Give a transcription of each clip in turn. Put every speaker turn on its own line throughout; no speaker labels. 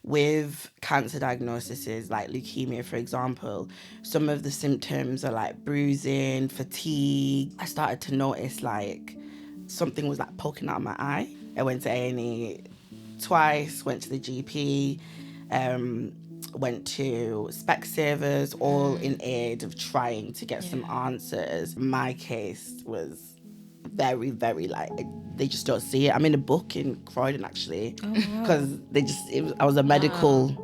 with cancer diagnoses like leukemia, for example, some of the symptoms are like bruising, fatigue. I started to notice like something was like poking out of my eye. I went to A&E twice, went to the GP, went to Specsavers, all in aid of trying to get some answers. My case was very, very like, they just don't see it. I'm in a book in Croydon actually, because I was a medical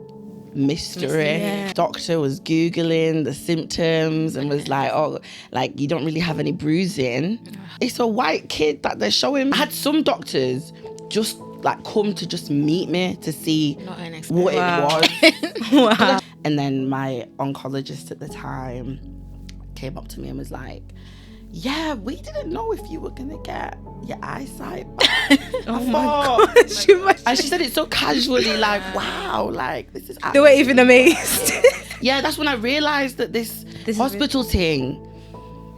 mystery.
Yeah.
Doctor was Googling the symptoms and was like, oh, like you don't really have any bruising. It's a white kid that they're showing. I had some doctors just like come to just meet me to see what it was.
Wow.
And then my oncologist at the time came up to me and was like, yeah, we didn't know if you were gonna get your eyesight back.
Oh my gosh.
And she said it so casually, like, wow, like this is
They were even amazed.
Yeah, that's when I realized that this hospital thing,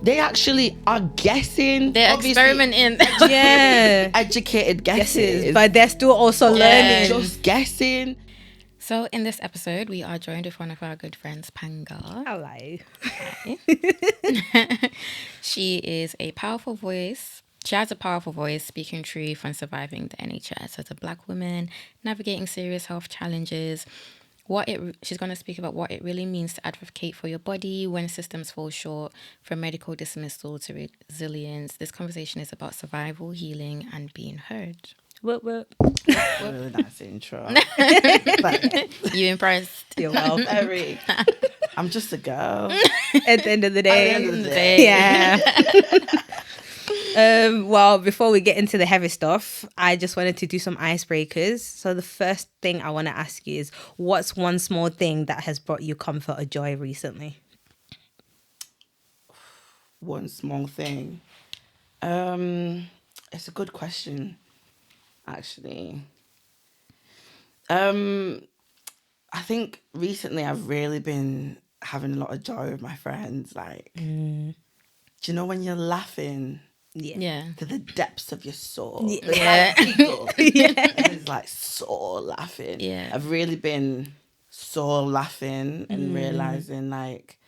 they actually are guessing.
They're
obviously,
experimenting.
Yeah.
educated guesses.
But they're still also learning.
Just guessing.
So in this episode, we are joined with one of our good friends, Panga.
Hello.
She is a powerful voice. She has a powerful voice, speaking truth and surviving the NHS as a Black woman, navigating serious health challenges. She's going to speak about what it really means to advocate for your body when systems fall short, from medical dismissal to resilience. This conversation is about survival, healing, and being heard.
Whoop, whoop.
Really nice intro.
You impressed?
You're welcome.
Very. I'm just a girl.
At the end of the day.
At the end of the day.
Yeah. Well, before we get into the heavy stuff, I just wanted to do some icebreakers. So the first thing I want to ask you is, what's one small thing that has brought you comfort or joy recently?
One small thing. It's a good question, actually. I think recently I've really been having a lot of joy with my friends. Like, do you know when you're laughing?
Yeah.
To the depths of your soul.
Yeah.
It's like soul laughing.
Yeah.
I've really been soul laughing and realizing like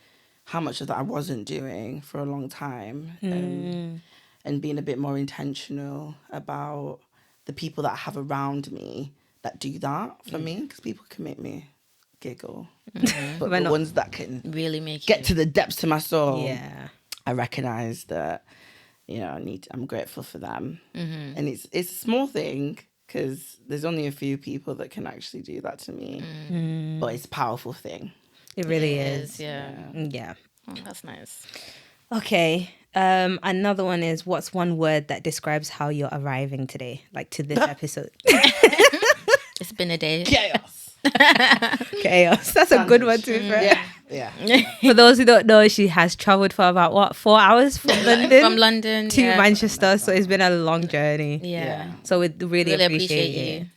how much of that I wasn't doing for a long time. And being a bit more intentional about the people that I have around me that do that for me, because people can make me giggle. But the ones that can
really make
get to the depths of my soul,
Yeah.
I recognize that, you know, I'm grateful for them. And it's a small thing, because there's only a few people that can actually do that to me. But it's a powerful thing.
It really is.
Yeah. Oh, that's nice.
Okay. Another one is, what's one word that describes how you're arriving today, like to this episode?
It's been a day.
Chaos.
Chaos. That's a good one to be fair.
Yeah.
For those who don't know, she has travelled for about 4 hours from London,
From London
to Manchester. So it's been a long journey.
Yeah.
So we really appreciate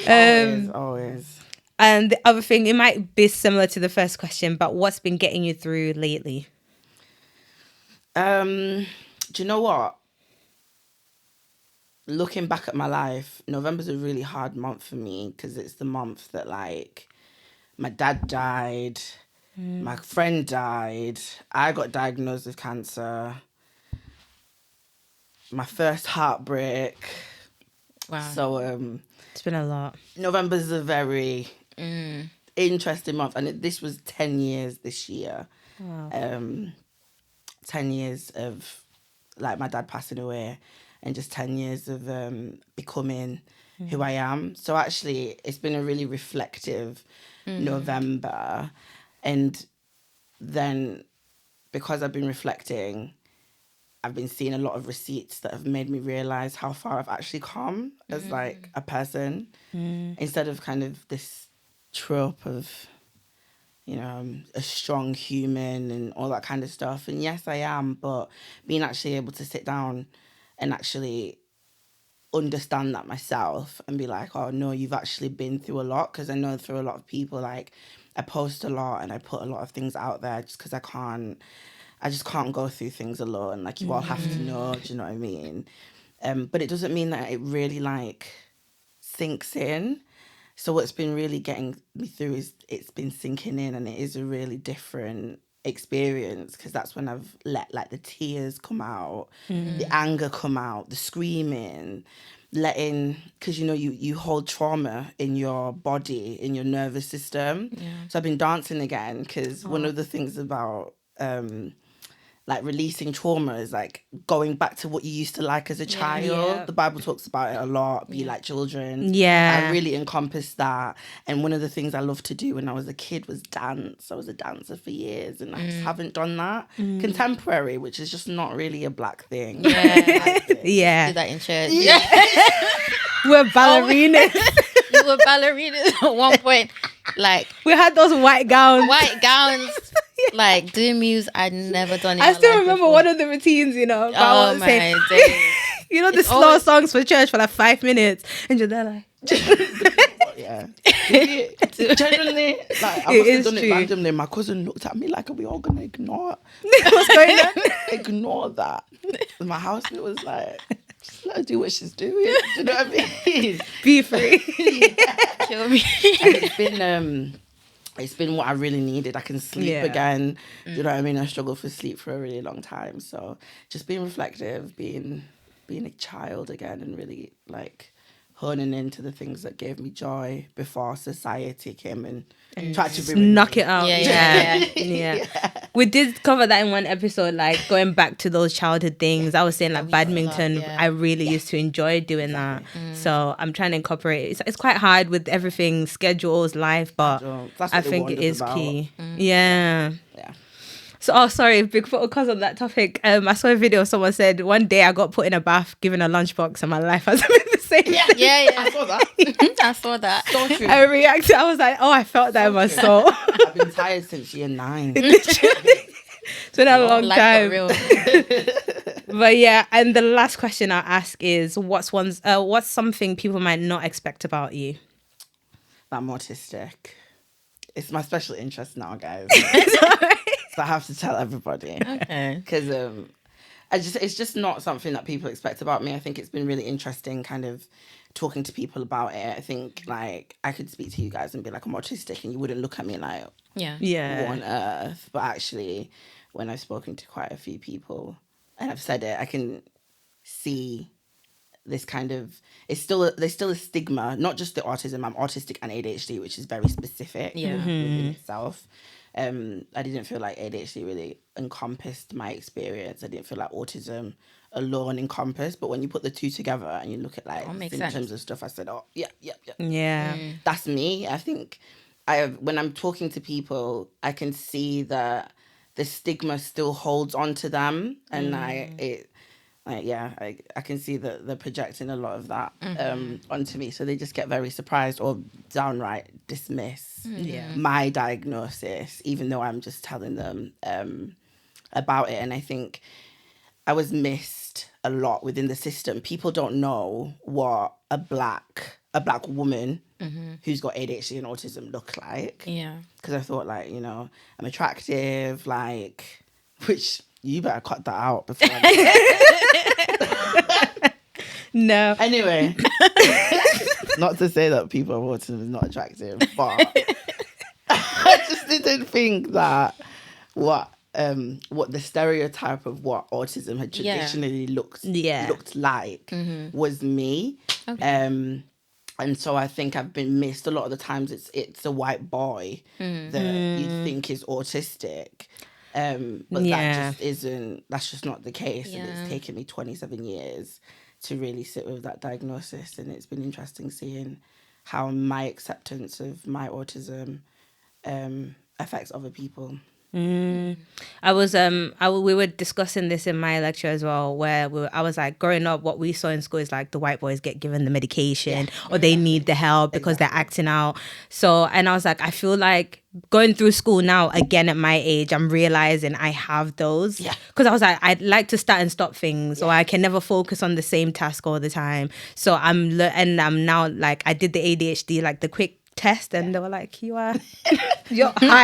you. Always.
And the other thing, it might be similar to the first question, but what's been getting you through lately?
Do you know what? Looking back at my life, November's a really hard month for me, because it's the month that like my dad died, my friend died, I got diagnosed with cancer, my first heartbreak.
Wow.
So
It's been a lot.
November's a very interesting month, and this was 10 years this year.
Wow.
10 years of like my dad passing away, and just 10 years of becoming who I am. So actually, it's been a really reflective November. And then because I've been reflecting, I've been seeing a lot of receipts that have made me realise how far I've actually come as like a person, instead of kind of this trope of, you know, I'm a strong human and all that kind of stuff. And yes, I am, but being actually able to sit down and actually understand that myself and be like, oh no, you've actually been through a lot. Because I know through a lot of people, like I post a lot and I put a lot of things out there just because I just can't go through things alone. Like you all have to know, do you know what I mean? But it doesn't mean that it really like sinks in. So what's been really getting me through is it's been sinking in, and it is a really different experience, because that's when I've let like the tears come out, the anger come out, the screaming, because you hold trauma in your body, in your nervous system. So I've been dancing again, because one of the things about like releasing trauma is like going back to what you used to like as a child.
Yeah.
The Bible talks about it a lot. Be like children.
Yeah.
I really encompassed that. And one of the things I loved to do when I was a kid was dance. I was a dancer for years, and I just haven't done that. Contemporary, which is just not really a black thing.
Yeah.
Do that in church.
We're ballerinas.
We were ballerinas at one point. Like,
We had those white gowns.
Like doing moves I'd never done in
I
my
still
life
remember
before.
one of the routines, but I
Oh
wasn't
my
saying,
days.
the slow
always-
songs for church for like 5 minutes, and you're there like,
Yeah. Genuinely, like, I
It
must have
is
done
true.
it randomly. My cousin looked at me like, are we all going to ignore
what's going on?
ignore that? And my housemate was like, just let her do what she's doing. Do you know what I mean?
Be free.
Kill me.
And it's been what I really needed. I can sleep
Yeah.
again. Do you know what I mean? I struggled for sleep for a really long time. So just being reflective, being a child again, and really like honing into the things that gave me joy before society came and tried to ruin
Knock
me.
it out.
Yeah.
Yeah. We did cover that in one episode, like going back to those childhood things. I was saying like badminton.
love, yeah.
I really used to enjoy doing that. So I'm trying to incorporate it. It's quite hard with everything, schedules, life, but
That's
I
what the
think it
wonder's
is
about.
key. Yeah.
Yeah.
So, sorry, big photo cause on that topic. I saw a video. Someone said one day I got put in a bath, given a lunchbox, and my life hasn't been the same.
Yeah.
I saw that.
I saw that.
So true.
I reacted. I was like, oh, I felt that in my soul.
I've been tired since year 9.
It's been a long
Life
time.
for real.
But yeah, and the last question I'll ask is, what's something people might not expect about you?
I'm autistic. It's my special interest now, guys. So I have to tell everybody.
Okay.
Because it's just not something that people expect about me. I think it's been really interesting kind of talking to people about it. I think like I could speak to you guys and be like, I'm autistic, and you wouldn't look at me like,
Yeah.
Yeah.
what on earth? But actually, when I've spoken to quite a few people and I've said it, I can see this kind of there's still a stigma, not just the autism. I'm autistic and ADHD, which is very specific within itself. I didn't feel like ADHD really encompassed my experience. I didn't feel like autism alone encompassed. But when you put the two together and you look at like
makes
symptoms
sense.
and stuff, I said, oh yeah.
Yeah.
That's me. I think when I'm talking to people, I can see that the stigma still holds on to them, and I can see that they're projecting a lot of that onto me. So they just get very surprised or downright dismiss my diagnosis, even though I'm just telling them about it. And I think I was missed a lot within the system. People don't know what a black woman who's got ADHD and autism look like.
Yeah.
Because I thought, like, I'm attractive, like, which you better cut that out before.
No.
Anyway, not to say that people with autism is not attractive, but I just didn't think that what the stereotype of what autism had traditionally looked like was me.
Okay.
And so I think I've been missed a lot of the times. It's a white boy that you think is autistic. But that just isn't, that's just not the case. And it's taken me 27 years to really sit with that diagnosis. And it's been interesting seeing how my acceptance of my autism affects other people.
We were discussing this in my lecture as well, where I was like, growing up, what we saw in school is like the white boys get given the medication or they need the help because they're acting out. So, and I was like, I feel like going through school now, again at my age, I'm realizing I have those. Because I was like, I'd like to start and stop things, or I can never focus on the same task all the time. So I'm now like, I did the ADHD, like the quick test, and they were like, you're high.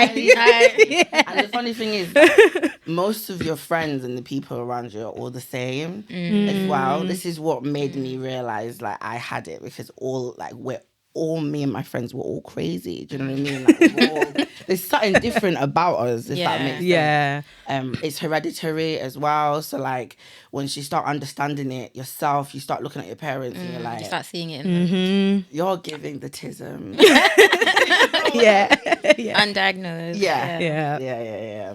And the funny thing is that most of your friends and the people around you are all the same as well. This is what made me realize like I had it, because me and my friends were all crazy. Do you know what I mean? Like, there's something different about us, if that makes sense.
Yeah.
It's hereditary as well. So like once you start understanding it yourself, you start looking at your parents and you're like,
you start seeing it in them.
you're giving the tism.
Yeah.
Undiagnosed.
Yeah.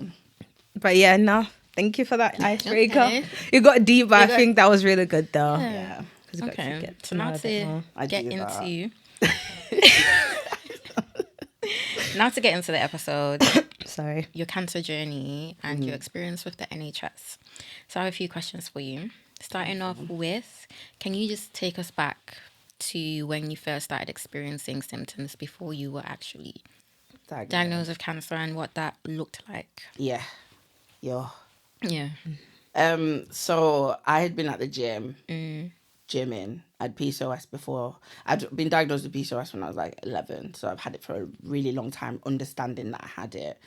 But yeah, no, thank you for that icebreaker.
Okay.
You got deep, but I think that was really good though.
Yeah.
'Cause you got to
Okay.
get to
So
know
now
a bit more.
to get
do that.
into now to get into the episode,
Sorry.
your cancer journey and your experience with the NHS. So I have a few questions for you. Starting off with, can you just take us back to when you first started experiencing symptoms before you were actually diagnosed with cancer and what that looked like?
Yeah.
Yeah.
So I had been at the gym, gymming. I had PCOS before. I'd been diagnosed with PCOS when I was like 11. So I've had it for a really long time, understanding that I had it.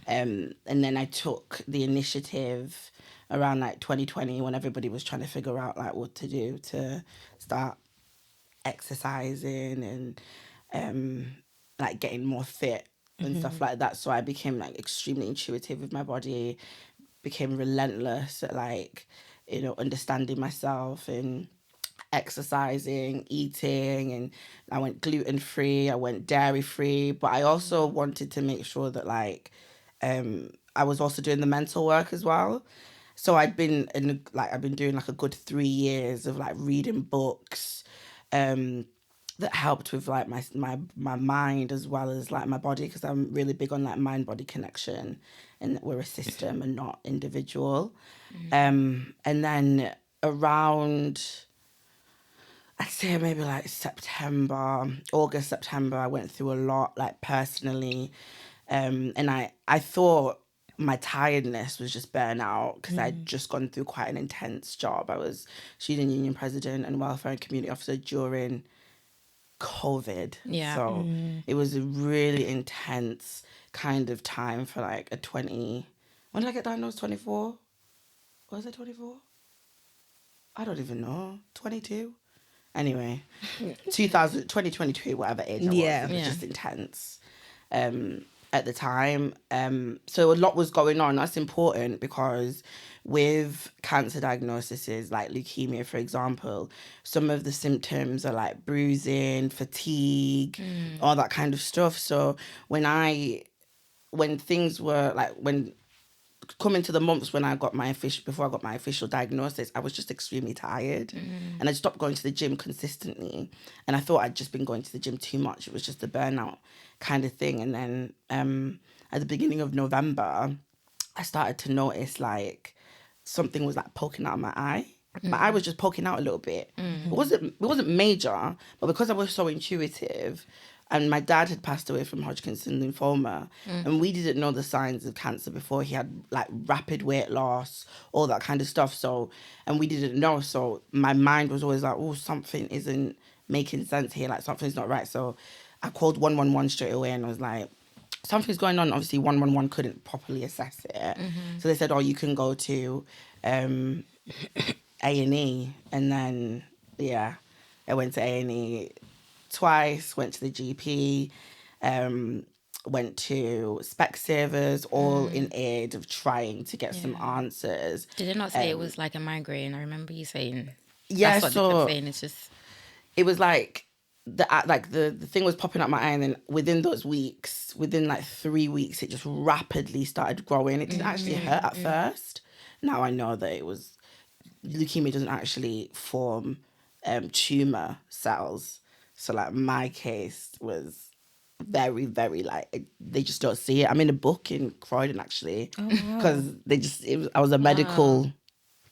And then I took the initiative around like 2020 when everybody was trying to figure out like what to do to start exercising and like getting more fit and stuff like that. So I became like extremely intuitive with my body, became relentless at like, understanding myself and exercising, eating, and I went gluten-free, I went dairy-free, but I also wanted to make sure that like I was also doing the mental work as well. So I've been doing like a good 3 years of like reading books that helped with like my mind as well as like my body, because I'm really big on like mind-body connection and that we're a system and not individual. And then around, I'd say maybe like August, September, I went through a lot like personally. And I thought my tiredness was just burnout because I'd just gone through quite an intense job. I was student union president and welfare and community officer during COVID.
Yeah.
So it was a really intense kind of time for like a 20... When did I get diagnosed? 24? Was it 24? I don't even know. 22? Anyway, 2022, whatever age I was. It was just intense at the time. So a lot was going on. That's important because with cancer diagnoses like leukemia, for example, some of the symptoms are like bruising, fatigue, all that kind of stuff. So when things were like, when coming to the months when before I got my official diagnosis, I was just extremely tired and I stopped going to the gym consistently. And I thought I'd just been going to the gym too much. It was just a burnout kind of thing. And then at the beginning of November, I started to notice like something was like poking out of my eye. My eye was just poking out a little bit. It wasn't major, but because I was so intuitive, and my dad had passed away from Hodgkin's lymphoma, and we didn't know the signs of cancer before. He had like rapid weight loss, all that kind of stuff. So, and we didn't know. So my mind was always like, oh, something isn't making sense here. Like something's not right. So I called 111 straight away and I was like, something's going on. Obviously 111 couldn't properly assess it. So they said, oh, you can go to A&E. And then, I went to A&E twice, went to the GP, went to Specsavers, all in aid of trying to get some answers.
Did it not say it was like a migraine? I remember you saying.
Yeah,
that's what
so
they kept saying. It's just.
It was like the thing was popping up my eye, and then within those weeks, within like 3 weeks, it just rapidly started growing. It didn't actually hurt at first. Now I know that it was leukemia doesn't actually form tumor cells. So like my case was very, very like they just don't see it. I'm in a book in Croydon actually because I was a medical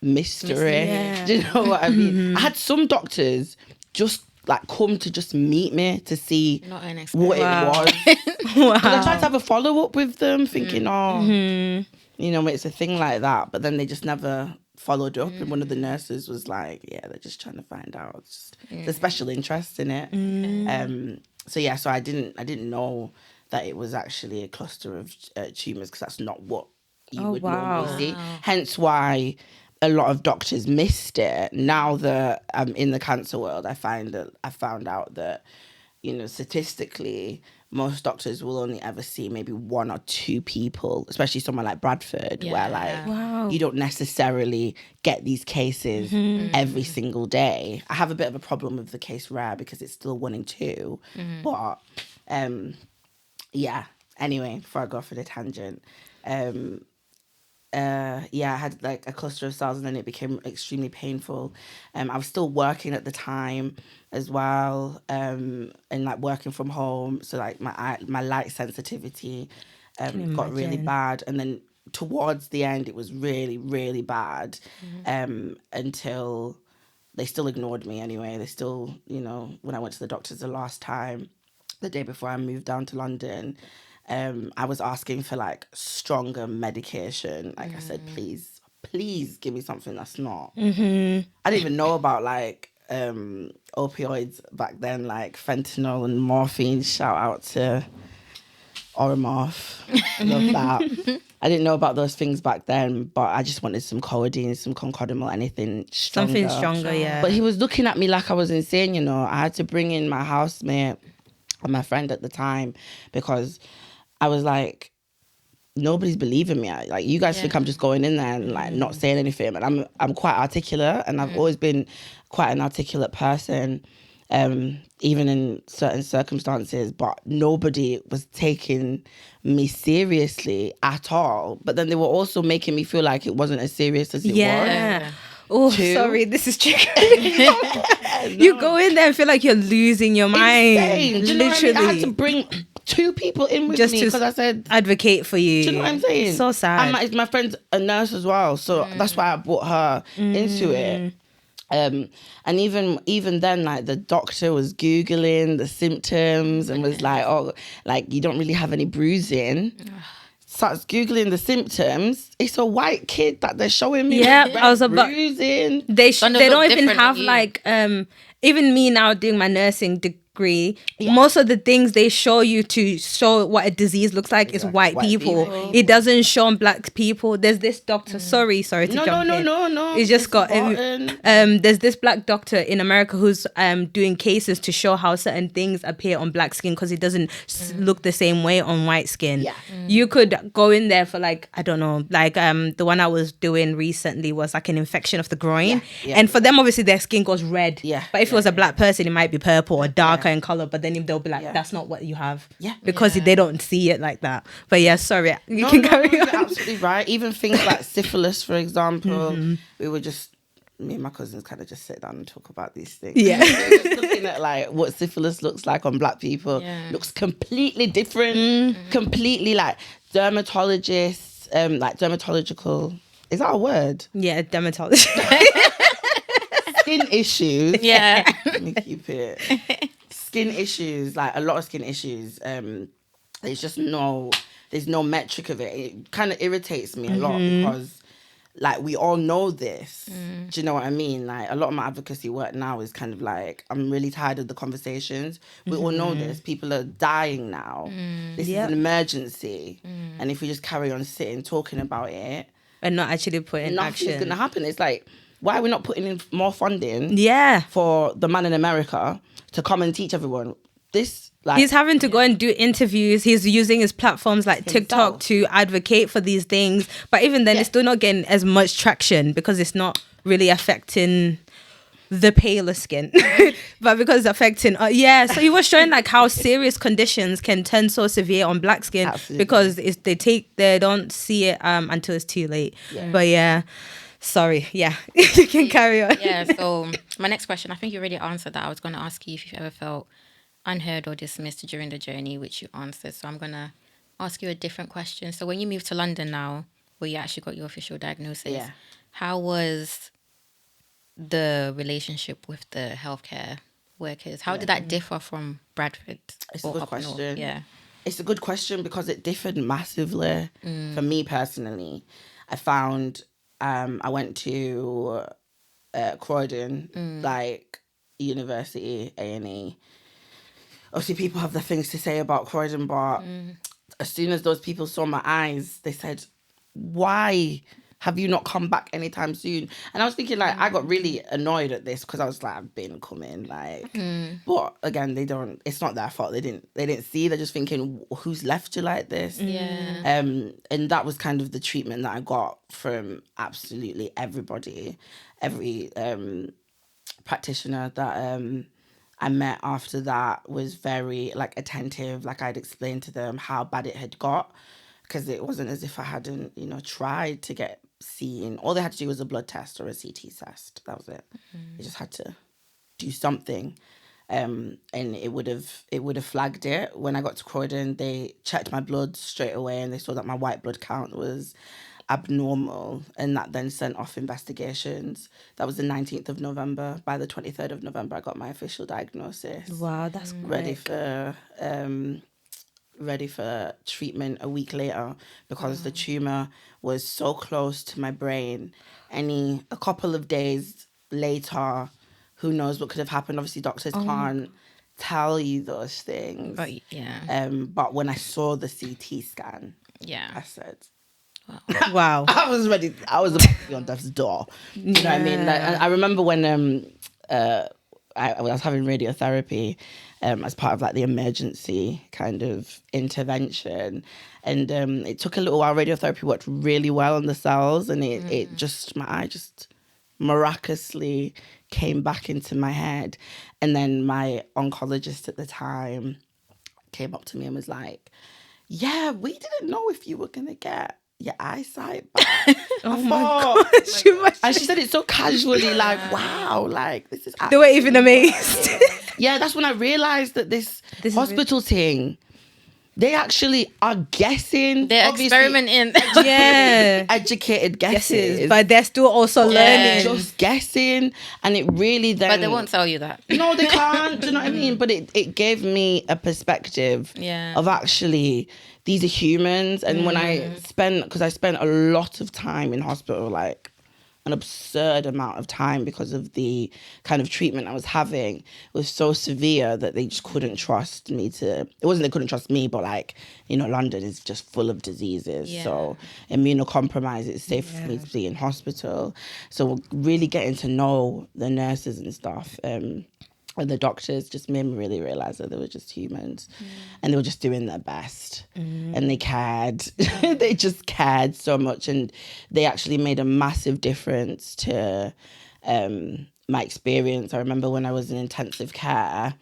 mystery.
Yeah.
Do you know what I mean? I had some doctors just like come to just meet me to see what it was. Because I tried to have a follow up with them, thinking, it's a thing like that. But then they just never followed up, and one of the nurses was like, "Yeah, they're just trying to find out. It's just the special interest in it." so I didn't know that it was actually a cluster of tumours, because that's not what you would normally see. Hence why a lot of doctors missed it. Now that I'm in the cancer world, I found out that, statistically, most doctors will only ever see maybe 1 or 2 people, especially somewhere like Bradford, where you don't necessarily get these cases every single day. I have a bit of a problem with the case rare because it's still 1 in 2. But anyway, before I go off on a tangent, I had like a cluster of cells, and then it became extremely painful. I was still working at the time as well, and like working from home, so like my light sensitivity got really bad, and then towards the end it was really, really bad, until they still ignored me anyway. They still, when I went to the doctors the last time, the day before I moved down to London, I was asking for like stronger medication. Like I said, please give me something that's not. I didn't even know about like opioids back then, like fentanyl and morphine. Shout out to Oromorph. Love that. I didn't know about those things back then, but I just wanted some codeine, some concordamol, anything stronger.
Something stronger, yeah.
But he was looking at me like I was insane, I had to bring in my housemate and my friend at the time, because I was like, nobody's believing me. Like, you guys think I'm just going in there and like not saying anything. And I'm quite articulate, and I've always been quite an articulate person, even in certain circumstances. But nobody was taking me seriously at all. But then they were also making me feel like it wasn't as serious as it was.
Oh, sorry, this is triggering. You go in there and feel like you're losing your mind.
Insane. Do you know what I mean? I had to bring 2 people in with me because I said,
advocate for you.
Do you know what I'm saying?
So sad.
And my friend's a nurse as well, so that's why I brought her into it. And even then, like, the doctor was Googling the symptoms and was like, oh, like, you don't really have any bruising. Starts Googling the symptoms. It's a white kid that they're showing me.
Yeah, I was about
bruising.
They don't even have like even me now doing my nursing degree. Most of the things they show you to show what a disease looks like is white people. It doesn't show on black people. There's this doctor. Sorry to jump in.
No.
It's just got there's this black doctor in America who's doing cases to show how certain things appear on black skin because it doesn't look the same way on white skin. You could go in there for like, I don't know, like the one I was doing recently was like an infection of the groin, and for them obviously their skin goes red. But if it was a black person, it might be purple or darker in color. But then they'll be like, that's not what you have. Because they don't see it like that. But sorry, you can carry on.
You're absolutely right. Even things like syphilis, for example, we were just, me and my cousins kind of just sit down and talk about these things. Just looking at like what syphilis looks like on black people. Looks completely different. Completely like dermatologists, like dermatological, is that a word?
Yeah, dermatologist.
Skin issues. Let me keep it. Skin issues, like a lot of skin issues. There's just there's no metric of it. It kind of irritates me a lot because, like, we all know this. Do you know what I mean? Like, a lot of my advocacy work now is kind of like, I'm really tired of the conversations. We all know this. People are dying now. This is an emergency. And if we just carry on sitting, talking about it,
and not actually put in action,
nothing's going to happen. It's like, why are we not putting in more funding for the man in America to come and teach everyone this? Like,
he's having to go and do interviews. He's using his platforms like TikTok to advocate for these things. But even then, it's still not getting as much traction because it's not really affecting the paler skin. But because it's affecting... so he was showing like how serious conditions can turn so severe on black skin.
Absolutely.
Because they don't see it until it's too late. But sorry, you can carry on.
So my next question, I think you already answered that. I was going to ask you if you've ever felt unheard or dismissed during the journey, which you answered. So I'm going to ask you a different question. So when you moved to London now, where you actually got your official diagnosis, how was the relationship with the healthcare workers? How did that differ from Bradford?
It's a good question. It's a good question because it differed massively for me personally. I found... I went to Croydon, like University, A&E. obviously people have their things to say about Croydon, but as soon as those people saw my eyes, they said, why have you not come back anytime soon? And I was thinking, like, I got really annoyed at this because I was like, I've been coming, like, but again, it's not their fault. They didn't see. They're just thinking, who's left you like this?
Yeah.
And that was kind of the treatment that I got from absolutely everybody, every practitioner that I met after that was very like attentive. Like I'd explained to them how bad it had got, because it wasn't as if I hadn't, tried to get seen. All they had to do was a blood test or a CT test. That was it. They just had to do something. And it would have flagged it. When I got to Croydon, they checked my blood straight away and they saw that my white blood count was abnormal, and that then sent off investigations. That was the 19th of November. By the 23rd of November, I got my official diagnosis.
Wow, that's
ready
quick.
ready for treatment a week later, because the tumor was so close to my brain. A couple of days later, who knows what could have happened. Obviously doctors can't tell you those things,
But yeah.
But when I saw the CT scan,
Yeah.
I said,
Wow.
I was ready. I was about to be on death's door. You know what I mean? Like, I remember when I was having radiotherapy as part of like the emergency kind of intervention, and it took a little while. Radiotherapy worked really well on the cells, and it just, my eye just miraculously came back into my head. And then my oncologist at the time came up to me and was like, "Yeah, we didn't know if you were gonna get your eyesight back."
Oh my gosh.
And she said it so casually, like, wow, like, this is
They were even amazed.
yeah, that's when I realised that this
is
hospital thing, they actually are guessing.
They're
obviously,
experimenting.
Yeah.
educated guesses.
But they're still also learning.
Just guessing. And it really then...
But they won't tell you that.
No, they can't. Do you know what I mean? But it gave me a perspective of actually, these are humans. And when because I spent a lot of time in hospital, like an absurd amount of time, because of the kind of treatment I was having was so severe that they just couldn't trust me to... It wasn't they couldn't trust me, but like, London is just full of diseases.
Yeah.
So immunocompromised, it's safe for me to be in hospital. So really getting to know the nurses and stuff, and the doctors just made me really realise that they were just humans and they were just doing their best and they cared. They just cared so much, and they actually made a massive difference to my experience. I remember when I was in intensive care,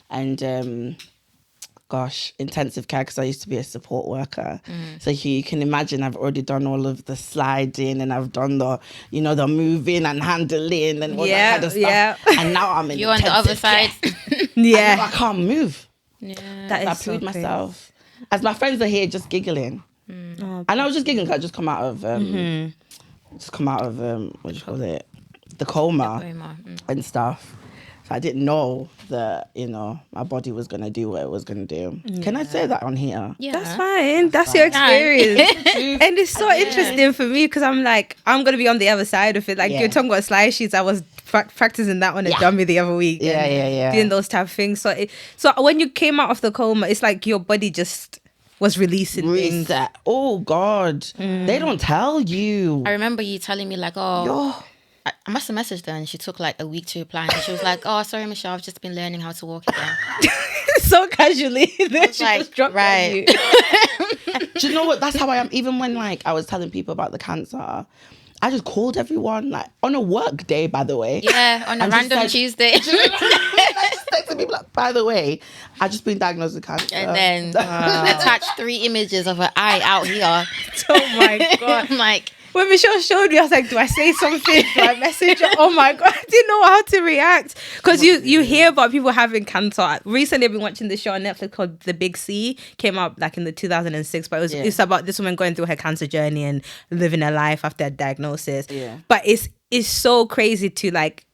and intensive care, because I used to be a support worker. So you can imagine I've already done all of the sliding, and I've done the, the moving and handling and all that kind of stuff. Yeah. And now I'm in
You're on the other side.
I can't move.
Yeah.
That is
I
so
proved myself. As my friends are here just giggling. And I was just giggling because I just come out of, what do you call it? The coma and stuff. So I didn't know that, my body was going to do what it was going to do. Yeah. Can I say that on here?
Yeah. That's fine. That's your experience. And it's so interesting for me, because I'm like, I'm going to be on the other side of it. Like, you're talking about slide sheets. I was practicing that on a dummy the other week.
Yeah.
Doing those type of things. So when you came out of the coma, it's like your body just was releasing things.
Oh, God. They don't tell you.
I remember you telling me like, I must have messaged her and she took like a week to reply, and she was like, "Oh, sorry, Michelle, I've just been learning how to walk again."
So casually. Then she
like,
just dropped
right.
Do you know what? That's how I am. Even when like I was telling people about the cancer, I just called everyone, like on a work day, by the way.
Yeah, on a random Tuesday.
I just texted people like, by the way, I've just been diagnosed with cancer.
And then attached 3 images of her eye out here.
Oh my God.
I'm like,
when Michelle showed me, I was like, do I say something? Do I message her? Oh my God, I didn't know how to react. Because you hear about people having cancer. Recently, I've been watching this show on Netflix called The Big C. Came out like in the 2006, but it's about this woman going through her cancer journey and living her life after a diagnosis. Yeah. But it's so crazy to like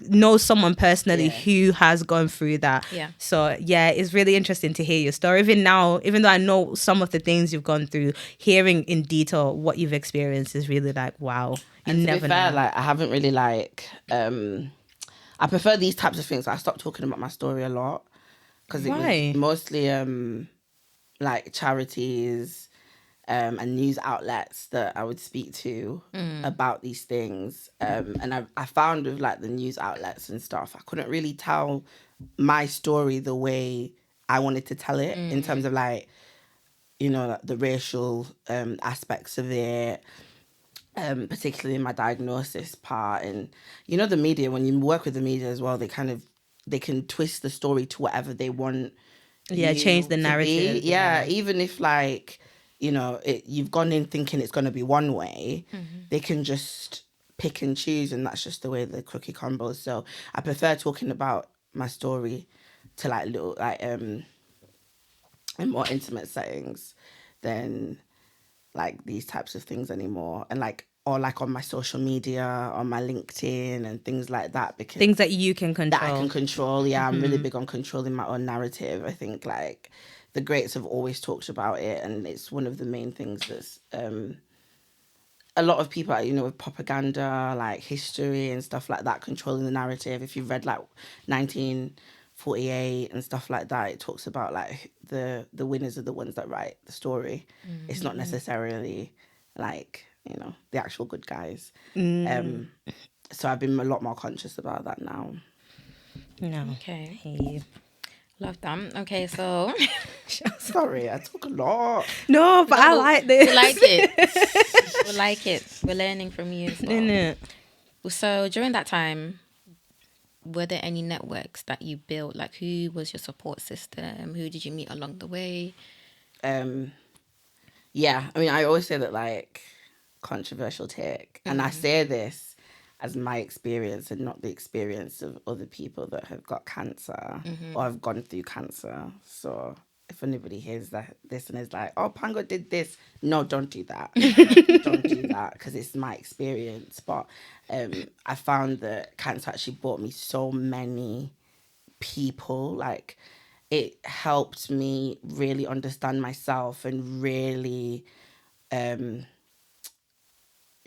know someone personally who has gone through that. Yeah. So it's really interesting to hear your story. Even now, even though I know some of the things you've gone through, hearing in detail what you've experienced is really like, wow.
And to be fair, like I haven't really like I prefer these types of things. I stopped talking about my story a lot. because it
Why?
was mostly like charities and news outlets that I would speak to about these things. And I found with like the news outlets and stuff, I couldn't really tell my story the way I wanted to tell it in terms of like, you know, like the racial aspects of it, particularly in my diagnosis part. And, you know, the media, when you work with the media as well, they can twist the story to whatever they want.
Yeah, change the narrative.
Yeah, even if like, you know, you've gone in thinking it's going to be one way, they can just pick and choose, and that's just the way the cookie crumbles. So I prefer talking about my story to like little like in more intimate settings than like these types of things anymore, and like or like on my social media, on my LinkedIn and things like that, because
Things that you can control.
that I can control. Yeah, I'm really big on controlling my own narrative. I think like the greats have always talked about it, and it's one of the main things that's a lot of people, you know, with propaganda, like history and stuff like that, controlling the narrative. If you've read like 1948 and stuff like that, it talks about like the winners are the ones that write the story. It's not necessarily like, you know, the actual good guys. So I've been a lot more conscious about that now.
No.
Okay.
Hey.
Love them. Okay, so
Sorry, I talk a lot.
No, but I like this.
we like it. We like it. We're learning from you as well.
Innit?
So during that time, were there any networks that you built? Like, who was your support system? Who did you meet along the way?
Yeah, I mean, I always say that, like, controversial take, and I say this as my experience and not the experience of other people that have got cancer or have gone through cancer. So if anybody hears this and is like, oh, Pango did this, no, don't do that. Don't do that, because it's my experience. But I found that cancer actually brought me so many people. Like, it helped me really understand myself and really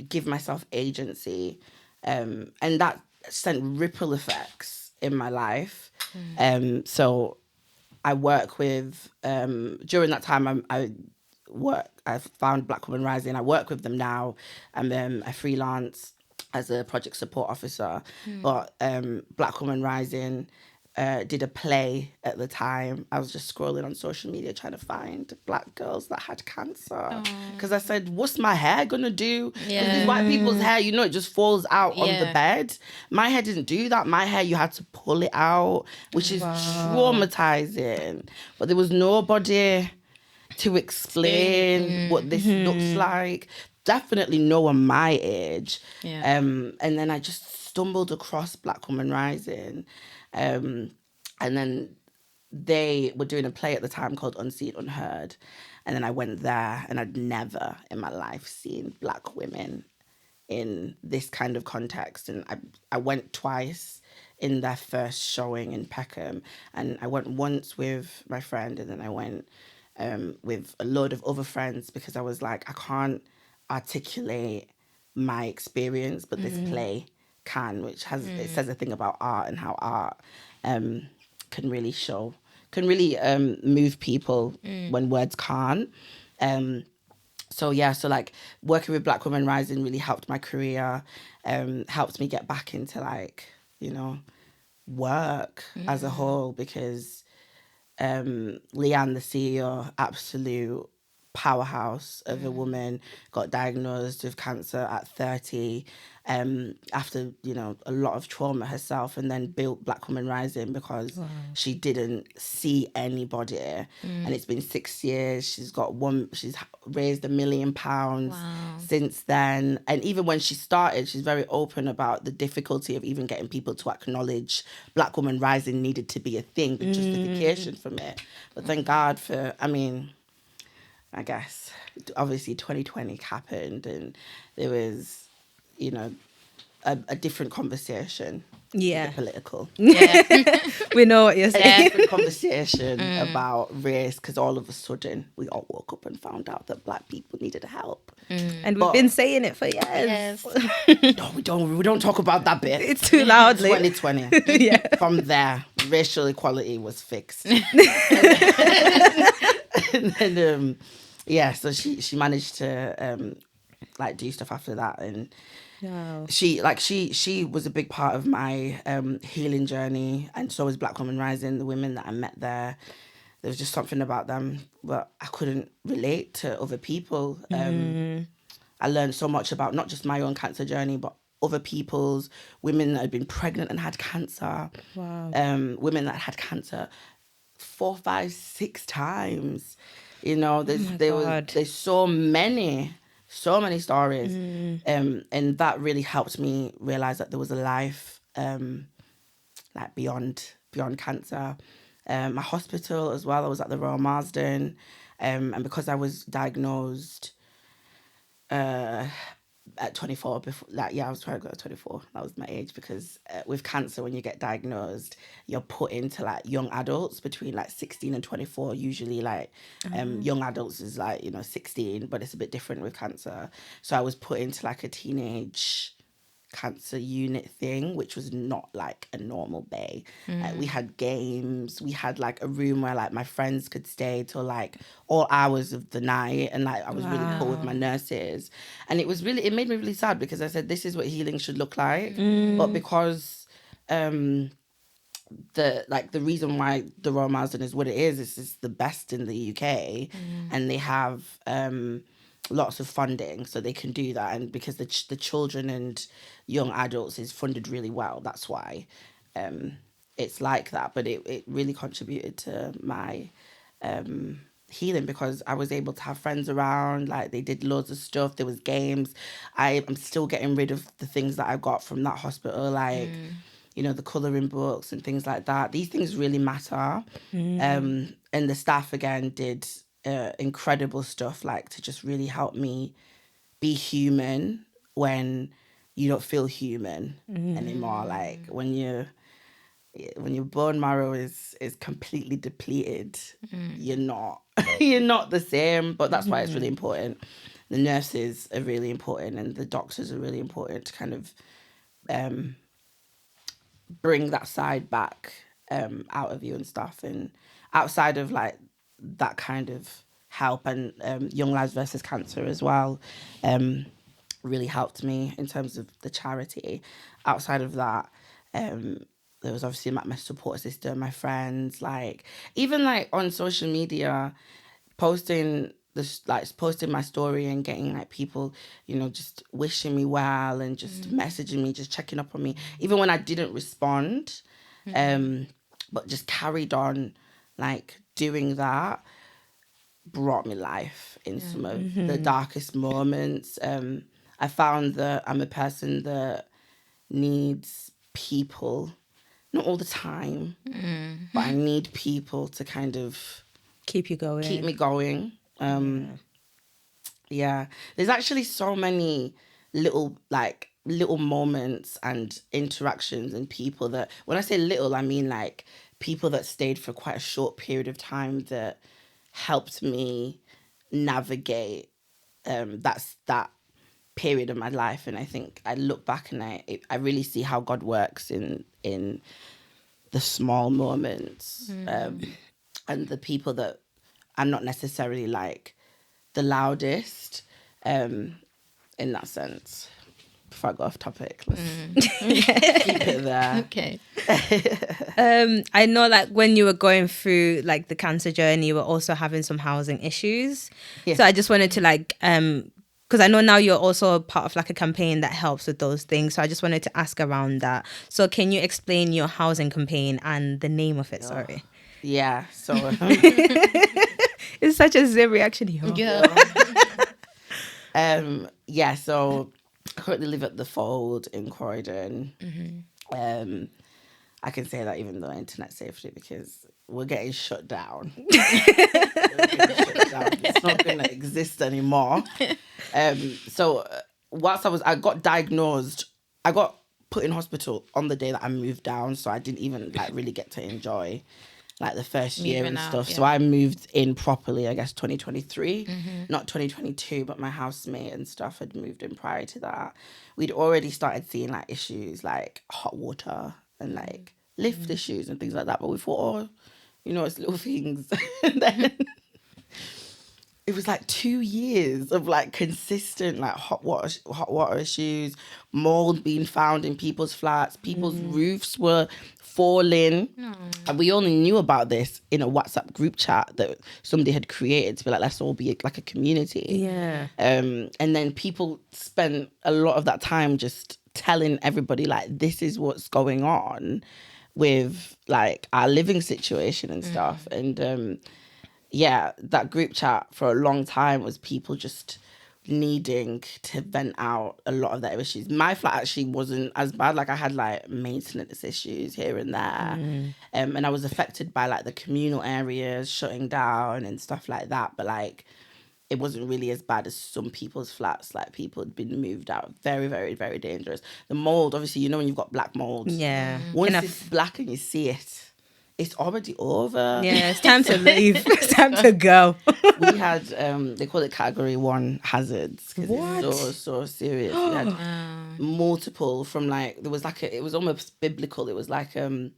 give myself agency, and that sent ripple effects in my life. So I work with during that time I found Black Women Rising. I work with them now. I'm a freelance as a project support officer. But Black Women Rising did a play at the time. I was just scrolling on social media trying to find Black girls that had cancer, because I said, what's my hair gonna do? Because these white people's hair, you know, it just falls out on the bed. My hair didn't do that. My hair, you had to pull it out, which is traumatizing. But there was nobody to explain what this looks like. Definitely no one my age. And then I just stumbled across Black Women Rising. And then they were doing a play at the time called Unseen Unheard. And then I went there, and I'd never in my life seen Black women in this kind of context. And I went twice in their first showing in Peckham. And I went once with my friend, and then I went with a load of other friends, because I was like, I can't articulate my experience, but this play can, which has it says a thing about art and how art can really move people when words can't. So like working with Black Women Rising really helped my career, helped me get back into like, you know, work as a whole, because Leanne, the CEO, absolute powerhouse of a woman, got diagnosed with cancer at 30 after, you know, a lot of trauma herself, and then built Black Women Rising because she didn't see anybody. And it's been 6 years. She's raised £1 million since then. And even when she started, she's very open about the difficulty of even getting people to acknowledge Black Women Rising needed to be a thing, the justification from it. But thank God for, I guess, obviously 2020 happened, and there was, you know, a different conversation.
Yeah.
Political.
Yeah.
We know what you're
A
saying.
different conversation about race, because all of a sudden we all woke up and found out that Black people needed help.
And we've been saying it for years.
Yes.
No, we don't talk about that bit.
It's too loudly.
2020.
Yeah.
From there, racial equality was fixed. And then, so she managed to like do stuff after that, and
Wow.
she was a big part of my healing journey, and so was Black Women Rising. The women that I met there was just something about them, but I couldn't relate to other people. I learned so much about not just my own cancer journey, but other people's, women that had been pregnant and had cancer.
Wow.
Women that had cancer 4, 5, 6 times. You know, there's so many stories. And that really helped me realize that there was a life like beyond cancer. My hospital as well, I was at the Royal Marsden, and because I was diagnosed at 24, before I was trying to go at 24. That was my age, because with cancer, when you get diagnosed, you're put into like young adults between like 16 and 24. Usually like young adults is like 16, but it's a bit different with cancer. So I was put into like a teenage cancer unit thing, which was not like a normal bay. We had games, we had like a room where like my friends could stay till like all hours of the night, and like I was really cool with my nurses, and it made me really sad, because I said this is what healing should look like. But because the reason why the Royal Marsden is what it is the best in the UK, and they have lots of funding, so they can do that, and because the children and young adults is funded really well, that's why it's like that. But it really contributed to my healing, because I was able to have friends around, like they did loads of stuff, there was games. I'm still getting rid of the things that I got from that hospital, like the colouring books and things like that. These things really matter. And the staff again did incredible stuff, like to just really help me be human when you don't feel human anymore. Like when your bone marrow is completely depleted, you're not the same. But that's why it's really important. The nurses are really important, and the doctors are really important to kind of bring that side back out of you and stuff. And outside of like that kind of help, and Young Lives versus Cancer as well really helped me in terms of the charity. Outside of that, there was obviously my support system, my friends, like even like on social media, posting my story and getting like people, just wishing me well, and just messaging me, just checking up on me, even when I didn't respond, but just carried on like doing that, brought me life in some of the darkest moments. I found that I'm a person that needs people, not all the time, but I need people to kind of
Keep you going.
keep me going. There's actually so many little moments and interactions and people that, when I say little, I mean like people that stayed for quite a short period of time that helped me navigate that period of my life. And I think I look back and I really see how God works in the small moments, and the people that are not necessarily like the loudest, in that sense. Before I go off topic, let's keep it there.
Okay.
I know like when you were going through like the cancer journey, you were also having some housing issues.
Yeah.
So I just wanted to like, because I know now you're also a part of like a campaign that helps with those things. So I just wanted to ask around that. So can you explain your housing campaign and the name of it? Sorry.
Yeah, so
It's such a zero reaction here.
Yeah.
So I currently live at the Fold in Croydon. I can say that even though internet safety, because we're getting shut down. It's not going to exist anymore. So whilst I got diagnosed I got put in hospital on the day that I moved down, so I didn't even like really get to enjoy like the first year
Moving
and
out,
stuff.
yeah.
So I moved in properly, I guess 2023, not 2022, but my housemate and stuff had moved in prior to that. We'd already started seeing like issues like hot water and like lift issues and things like that. But we thought, oh, you know, it's little things. And then it was like 2 years of like consistent like hot water issues, mold being found in people's flats, people's roofs were falling. And we only knew about this in a WhatsApp group chat that somebody had created to be like, let's all be like a community.
Yeah.
And then people spent a lot of that time just telling everybody like, this is what's going on with like our living situation and stuff. And yeah, that group chat for a long time was people just needing to vent out a lot of their issues. My flat actually wasn't as bad. Like I had like maintenance issues here and there. And I was affected by like the communal areas shutting down and stuff like that. But like it wasn't really as bad as some people's flats. Like people had been moved out. Very, very, very dangerous. The mold, obviously, you know when you've got black mold.
Yeah.
Once it's black and you see it, it's already over.
Yeah, it's time to leave. It's time to go.
We had they call it category 1 hazards because it's so serious. We had multiple from like there was like it was almost biblical. It was like a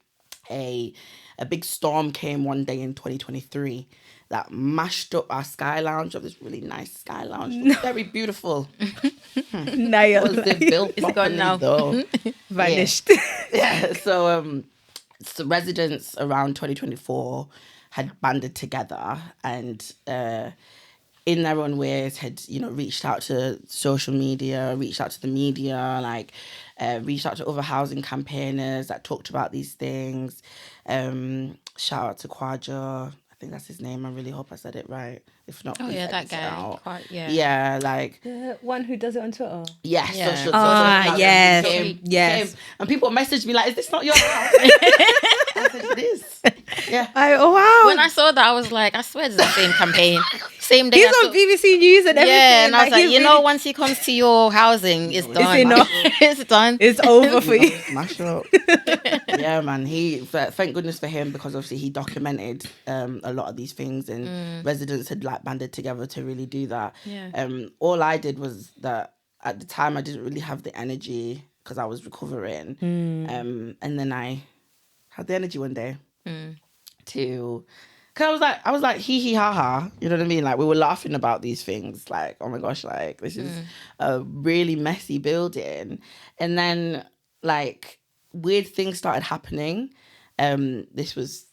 big storm came one day in 2023 that mashed up our sky lounge of this really nice sky lounge. It was very beautiful.
Now you're
Was they built
It's gone
properly
now.
though?
vanished.
Yeah. So residents around 2024 had banded together and in their own ways had, you know, reached out to social media, reached out to the media, like reached out to other housing campaigners that talked about these things. Shout out to Kwajo. I think that's his name. I really hope I said it right. If not,
Oh
please
yeah,
edit
that
it
guy.
out.
Quite, yeah.
Yeah, like
The one who does it on Twitter.
yeah,
Yeah.
social
Ah, yes,
came,
yes.
and people messaged me like, "Is this not your house?" I said, "It is." Yeah.
Oh wow.
When I saw that, I was like, I swear it's the same campaign. Same day.
He's
I saw-
on BBC News and everything.
Yeah, and I was like,
he's
you know,
really-
once he comes to your housing, it's done.
enough.
It's done.
it's over for you.
Smash up. Yeah, man. Thank goodness for him because obviously he documented a lot of these things and residents had like banded together to really do that.
Yeah.
All I did was that at the time I didn't really have the energy because I was recovering. And then I had the energy one day to. Cause I was like hee hee ha ha, you know what I mean? Like we were laughing about these things, like oh my gosh, like this is a really messy building, and then like weird things started happening. This was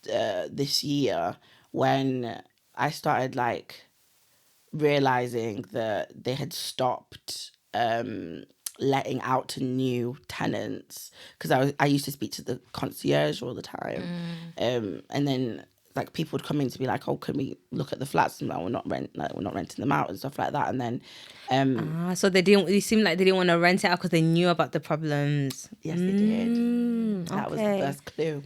this year when I started like realizing that they had stopped letting out to new tenants because I used to speak to the concierge all the time, and then like people would come in to be like, oh, can we look at the flats? And like, we're not renting them out and stuff like that. And then
So they didn't. It seemed like they didn't want to rent it out because they knew about the problems.
yes, they did. That was the
okay.
first clue.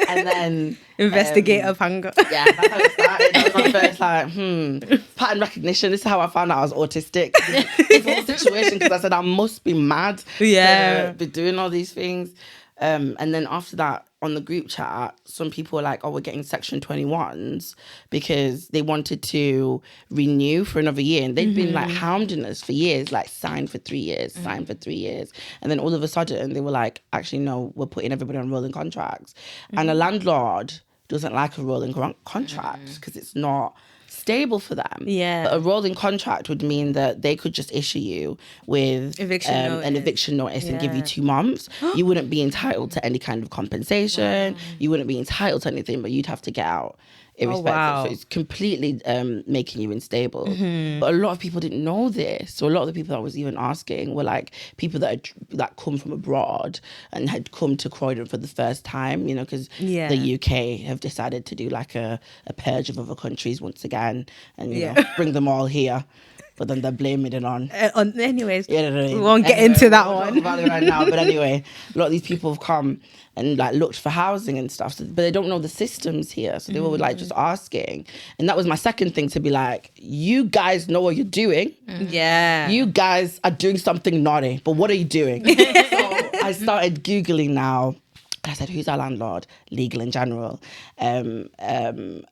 And then
Investigative hunger.
yeah, that's how it started. That was my first like, pattern recognition. This is how I found out I was autistic. This whole situation because I said I must be mad.
Yeah.
To be doing all these things. And then after that, on the group chat, some people were like, oh, we're getting Section 21s because they wanted to renew for another year. And they'd been like hounding us for years, like sign for 3 years, sign for 3 years. And then all of a sudden they were like, actually, no, we're putting everybody on rolling contracts. And a landlord doesn't like a rolling contract because it's not stable for them.
Yeah.
But a rolling contract would mean that they could just issue you with
Eviction
an
notice.
eviction notice and give you
Yeah.
2 months. You wouldn't be entitled to any kind of compensation. You wouldn't be entitled to anything, but you'd have to get out irrespective.
wow.
So it's completely making you unstable. But a lot of people didn't know this. So a lot of the people I was even asking were like people that come from abroad and had come to Croydon for the first time, you know, because
Yeah.
the UK have decided to do like a purge of other countries once again. can and, you know, bring them all here. But then they're blaming it on.
Anyways,
Yeah,
we won't get into that one.
About it right now, but anyway, a lot of these people have come and like looked for housing and stuff, but they don't know the systems here, so they were like just asking, and that was my second thing, to be like, you guys know what you're doing.
Yeah,
You guys are doing something naughty, but what are you doing? So I started Googling now. I said, who's our landlord? Legal in general. And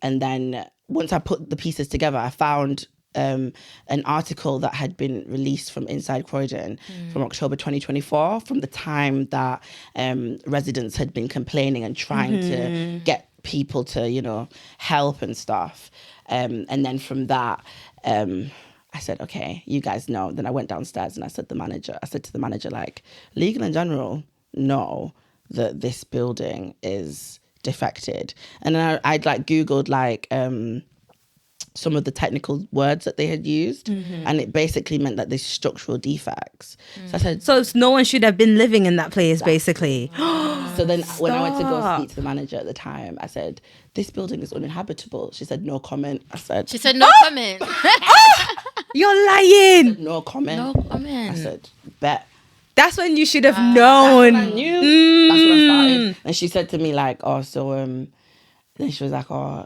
then once I put the pieces together, I found an article that had been released from Inside Croydon from October 2024, from the time that residents had been complaining and trying to get people to, you know, help and stuff. And then from that, I said, okay, you guys know. Then I went downstairs and I said to the manager, like, Legal in General know that this building is defected. And then I'd like Googled like some of the technical words that they had used, and it basically meant that there's structural defects. So I said,
so no one should have been living in that place, basically.
so then when I went to go speak to the manager at the time, I said, this building is uninhabitable. She said, no comment.
She said, no comment.
You're lying.
No comment.
No comment.
I said, bet.
That's when you should have known.
That's when I knew. That's when I started. And she said to me like, oh, so then she was like, oh,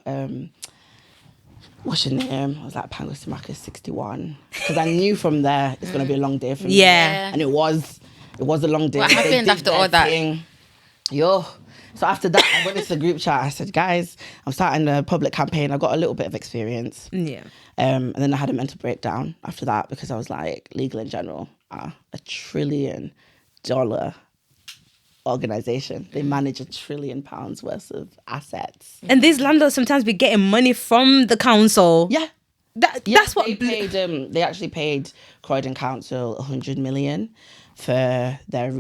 what's your name? I was like, Pango Simaka 61. Because I knew from there it's going to be a long day for me.
Yeah.
And it was a long day.
What happened after all that?
Yo. So after that, I went into the group chat. I said, guys, I'm starting a public campaign. I got a little bit of experience.
Yeah.
And then I had a mental breakdown after that, because I was like, Legal in General are $1 trillion organization. They manage £1 trillion worth of assets.
And these landlords sometimes be getting money from the council.
Yeah.
That's what
they paid. They actually paid Croydon Council 100 million for their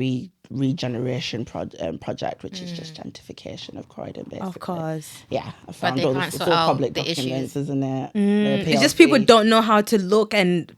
regeneration project, which is just gentrification of Croydon, basically.
Of course.
Yeah, I found
they
all
can't
the
sort out
public
the
documents,
issues.
isn't it?
It's just people don't know how to look and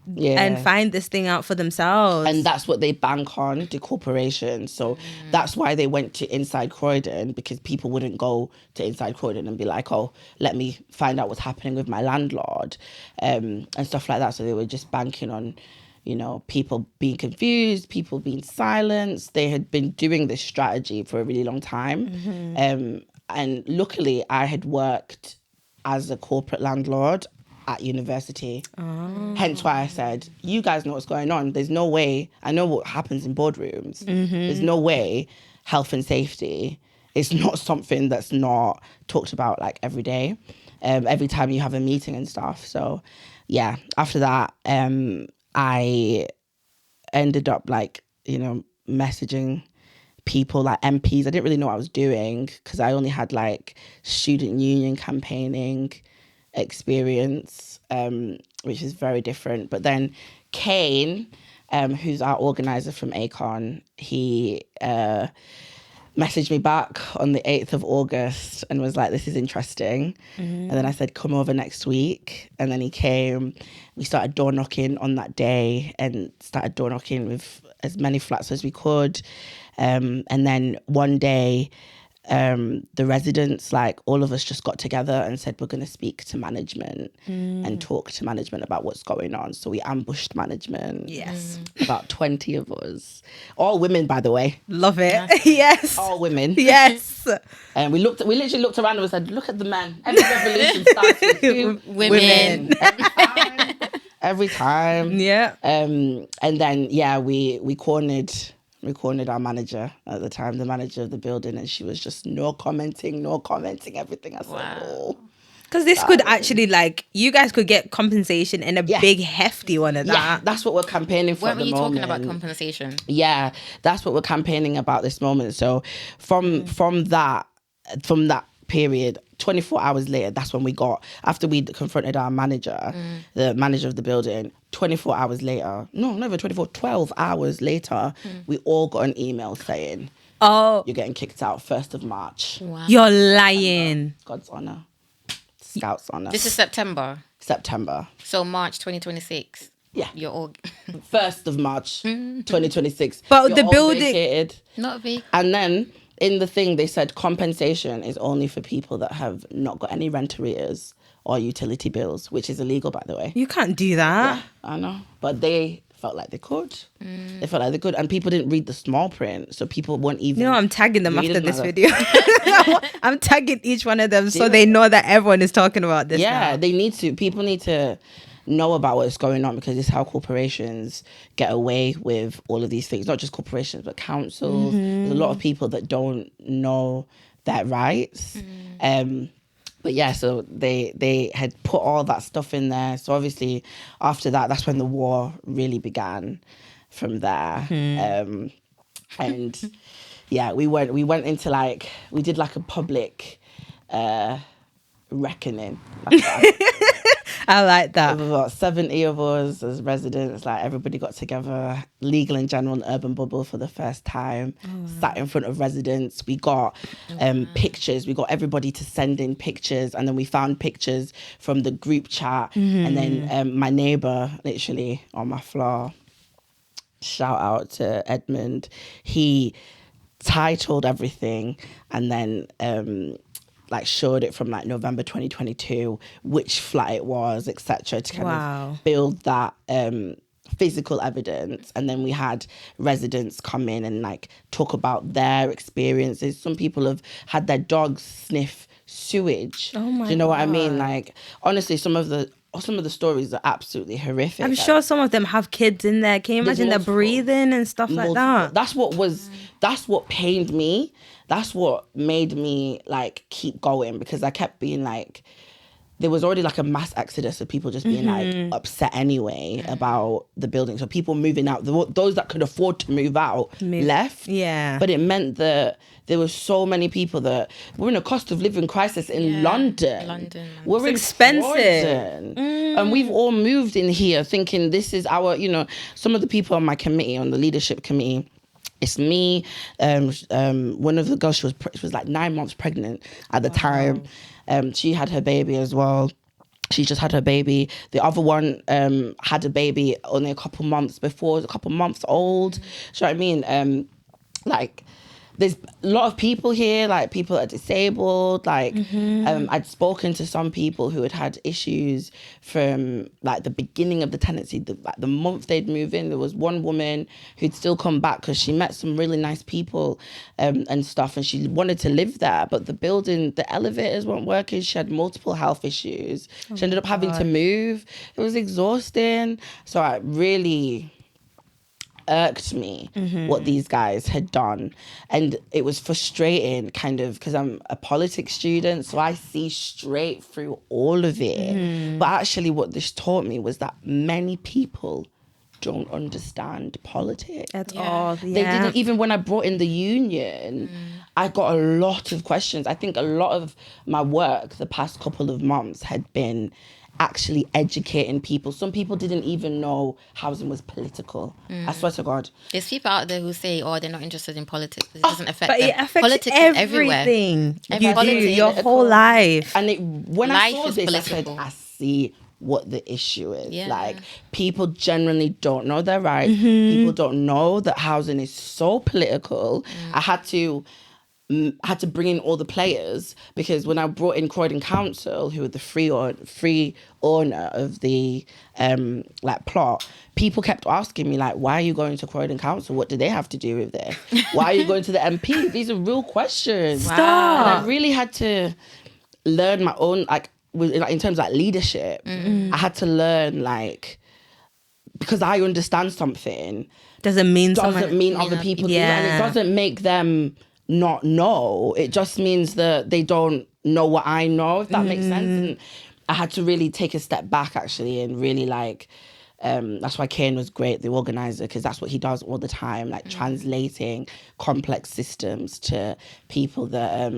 find this thing out for themselves.
And that's what they bank on, the corporations. So that's why they went to Inside Croydon, because people wouldn't go to Inside Croydon and be like, oh, let me find out what's happening with my landlord, and stuff like that. So they were just banking on, you know, people being confused, people being silenced. They had been doing this strategy for a really long time. And luckily, I had worked as a corporate landlord at university. Hence why I said, you guys know what's going on. There's no way, I know what happens in boardrooms. There's no way health and safety is not something that's not talked about like every day, every time you have a meeting and stuff. So yeah, after that, I ended up like, you know, messaging people like MPs. I didn't really know what I was doing, because I only had like student union campaigning experience, which is very different. But then Kane, who's our organizer from ACON, he messaged me back on the 8th of August and was like, this is interesting. And then I said, come over next week. And then he came. We started door knocking on that day and started door knocking with as many flats as we could. And then one day, the residents, like all of us, just got together and said, we're going to speak to management and talk to management about what's going on. So we ambushed management.
Yes.
About 20 of us, all women, by the way.
Love it. Yes.
All women.
Yes.
And we literally looked around and we said, look at the men. Every revolution starts with two
Women.
Every time.
Yeah.
And then we cornered our manager at the time, the manager of the building, and she was just no commenting everything. I said, oh.
Because this could actually, like, you guys could get compensation and a big hefty one at that.
Yeah, that's what we're campaigning for at the moment.
Weren't you talking about compensation?
Yeah, that's what we're campaigning about this moment. So from that period, 24 hours later, that's when we got, after we confronted our manager, the manager of the building, 24 hours later, no, not even 24, 12 hours later, we all got an email saying,
oh,
you're getting kicked out 1st of March.
Wow.
You're lying.
God's honour. Scouts honour.
This is September.
So
March 2026.
Yeah.
You're all
1st of March 2026.
But
You're
the
all
building...
vacated.
not big.
And then in the thing they said compensation is only for people that have not got any rent arrears or utility bills, which is illegal, by the way.
You can't do that.
Yeah, I know. But they felt like they could. They felt like they could. And people didn't read the small print. So people weren't even...
You know, I'm tagging them
readers
after this
now.
video. I'm tagging each one of them so
Do
they
it.
know that everyone is talking about this
Yeah,
now.
they need to. People need to know about what's going on, because it's how corporations get away with all of these things. Not just corporations, but councils. There's a lot of people that don't know their rights. But yeah, so they had put all that stuff in there. So obviously after that, that's when the war really began from there. And yeah, we went into like, we did like a public reckoning. Like that.
I like that.
There was about 70 of us as residents, like everybody got together, legal and general and urban bubble for the first time, sat in front of residents. We got pictures, we got everybody to send in pictures, and then we found pictures from the group chat. And then my neighbour, literally on my floor, shout out to Edmund, he titled everything and then like showed it from like November 2022, which flat it was, etc., to kind of build that physical evidence. And then we had residents come in and like talk about their experiences. Some people have had their dogs sniff sewage.
Oh my
Do you know what I
God.
mean? Like, honestly, some of the stories are absolutely horrific.
I'm sure some of them have kids in there. Can you
There's
imagine the
multiple.
breathing and stuff like that?
That's what pained me. That's what made me like keep going, because I kept being like, there was already like a mass exodus of people just being like upset anyway about the building. So people moving out, those that could afford to move out left.
Yeah.
But it meant that there were so many people that were in a cost of living crisis in London. We're
It's expensive.
Croydon. And we've all moved in here thinking this is our, you know, some of the people on my committee, on the leadership committee, it's me, one of the girls, she was like 9 months pregnant at the time. She had her baby as well. She just had her baby. The other one had a baby only a couple months before, a couple months old. Do you know what I mean? Like, there's a lot of people here, like people that are disabled. Like, I'd spoken to some people who had had issues from like the beginning of the tenancy, the month they'd move in. There was one woman who'd still come back because she met some really nice people and stuff, and she wanted to live there, but the building, the elevators weren't working. She had multiple health issues. She ended up having to move. It was exhausting. So I really irked me what these guys had done, and it was frustrating kind of because I'm a politics student, so I see straight through all of it. But actually what this taught me was that many people don't understand politics
At all.
They didn't. Even when I brought in the union, I got a lot of questions. I think a lot of my work the past couple of months had been actually educating people. Some people didn't even know housing was political. I swear to God.
There's people out there who say, oh, they're not interested in politics because it doesn't affect
But
them.
it affects
Politics is everywhere.
everything you do,
Politics,
your whole life.
And when I
Life
saw
is
this,
political.
I said, I see what the issue is.
Yeah.
Like, people generally don't know their rights. People don't know that housing is so political. I had to bring in all the players, because when I brought in Croydon Council, who were the free owner of the like plot, people kept asking me like, why are you going to Croydon Council? What do they have to do with this? Why are you going to the MP? These are real questions.
Stop.
And I really had to learn my own, like in terms of like leadership. I had to learn, like, because I understand something
Doesn't mean
other people do, and it doesn't make them not know. It just means that they don't know what I know, if that makes sense. And I had to really take a step back actually, and really like that's why Kane was great, the organizer, because that's what he does all the time, like translating complex systems to people that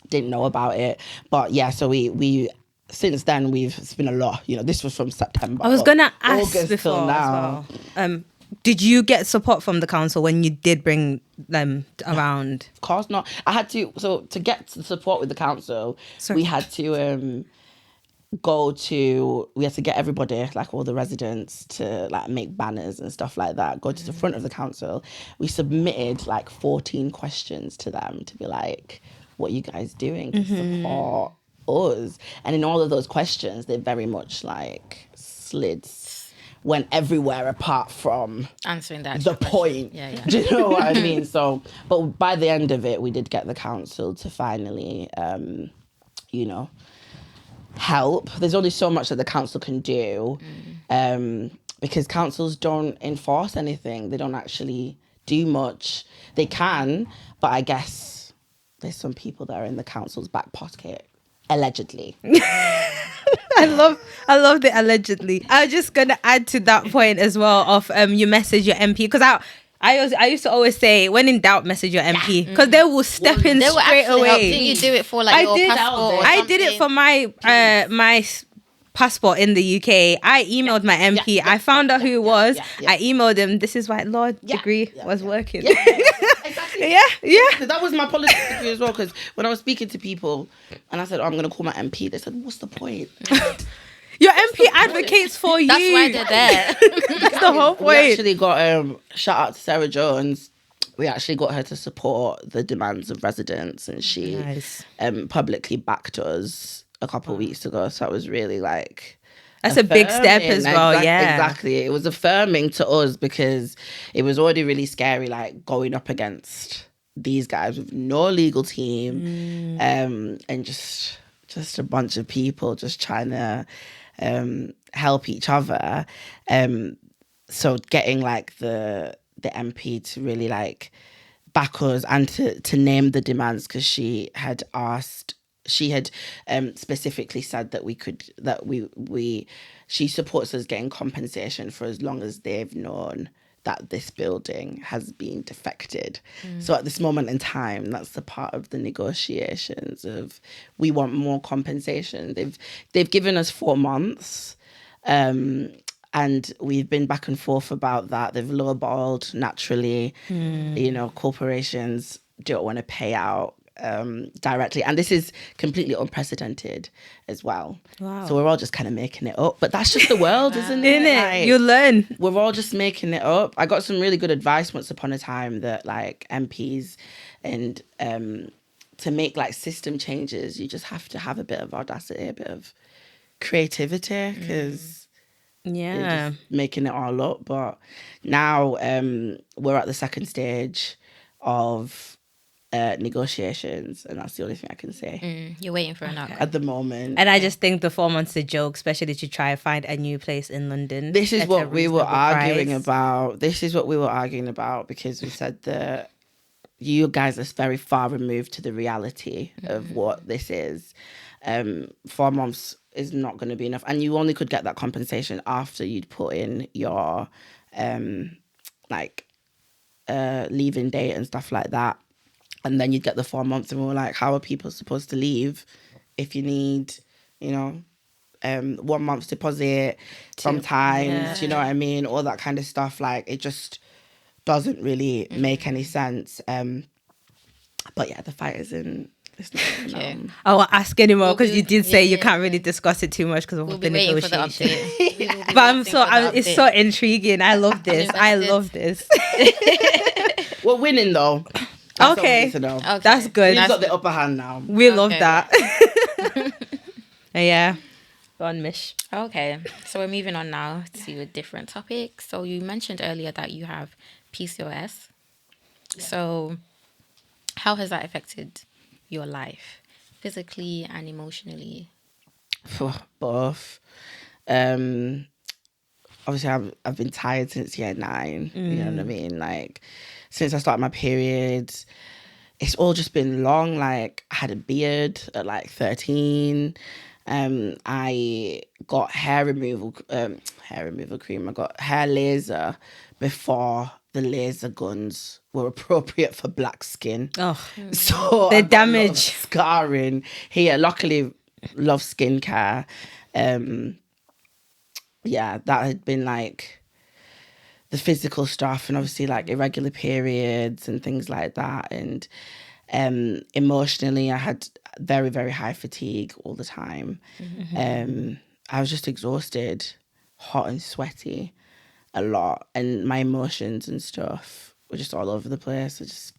didn't know about it. But yeah, so we since then it's been a lot, you know. This was from September.
I was gonna ask
August
before
till now.
as well. Did you get support from the council when you did bring them around?
Of course not. I had to. So to get the support with the council, we had to we had to get everybody, like all the residents, to like make banners and stuff like that, go to the front of the council. We submitted like 14 questions to them to be like, what are you guys doing to support us? And in all of those questions, they very much like went everywhere apart from
answering that
the point.
Yeah.
Do you know what I mean? So, but by the end of it, we did get the council to finally, help. There's only so much that the council can do, because councils don't enforce anything. They don't actually do much. They can, but I guess there's some people that are in the council's back pocket, allegedly.
I love the allegedly. I was just gonna add to that point as well of you message your MP, because I used to always say, when in doubt, message your MP, because they will step in
They will
straight
actually help.
away.
Didn't you do it for like your passport or
I did it for my passport in the UK. I emailed my MP. I found out who it was. I emailed him. This is why law degree was working.
Exactly.
Yeah.
That was my politics degree as well, because when I was speaking to people and I said, I'm going to call my MP, they said, what's the point?
Your MP advocates for you.
That's why they're there.
That's the whole point.
We actually got, shout out to Sarah Jones, we actually got her to support the demands of residents, and she publicly backed us a couple of weeks ago. So it was really like...
That's a big step as well,
Exactly. It was affirming to us, because it was already really scary, like going up against these guys with no legal team, and just a bunch of people just trying to help each other. So getting like the MP to really like back us and to name the demands, because she had specifically said that she supports us getting compensation for as long as they've known that this building has been defected. So at this moment in time, that's the part of the negotiations of, we want more compensation. They've given us 4 months, and we've been back and forth about that. They've lowballed naturally. Corporations don't want to pay out directly, and this is completely unprecedented as well.
Wow.
So we're all just kind of making it up, but that's just the world, isn't it? Like,
you learn.
We're all just making it up. I got some really good advice once upon a time that like MPs and to make like system changes, you just have to have a bit of audacity, a bit of creativity, because you're just making it all up. But now we're at the second stage of negotiations, and that's the only thing I can say.
You're waiting for an outcome
at the moment.
And I just think the 4 months is a joke, especially to try and find a new place in London.
This is what we were arguing about. Because we said that you guys are very far removed to the reality of what this is. 4 months is not going to be enough, and you only could get that compensation after you'd put in your leaving date and stuff like that. And then you'd get the 4 months, and we were like, how are people supposed to leave if you need, 1 month's deposit sometimes, you know what I mean? All that kind of stuff. Like, it just doesn't really make any sense. But yeah, the fight is in. It's not
I won't ask anymore, because you did say you can't really discuss it too much because of the negotiation. But it's so intriguing. I love this.
We're winning though. That's okay.
That's good.
We've got the upper hand now.
We love that. Yeah. Go on, Mish.
Okay. So we're moving on now to a different topic. So you mentioned earlier that you have PCOS. Yeah. So how has that affected your life, physically and emotionally?
Both. Obviously, I've been tired since year 9. You know what I mean? Like, since I started my periods, it's all just been long. Like, I had a beard at like 13. I got hair removal cream. I got hair laser before the laser guns were appropriate for black skin. So
the damage,
scarring here. Luckily, love skincare. Yeah, that had been like the physical stuff, and obviously like irregular periods and things like that. And Emotionally, I had very, very high fatigue all the time. I was just exhausted, hot and sweaty a lot. And my emotions and stuff were just all over the place.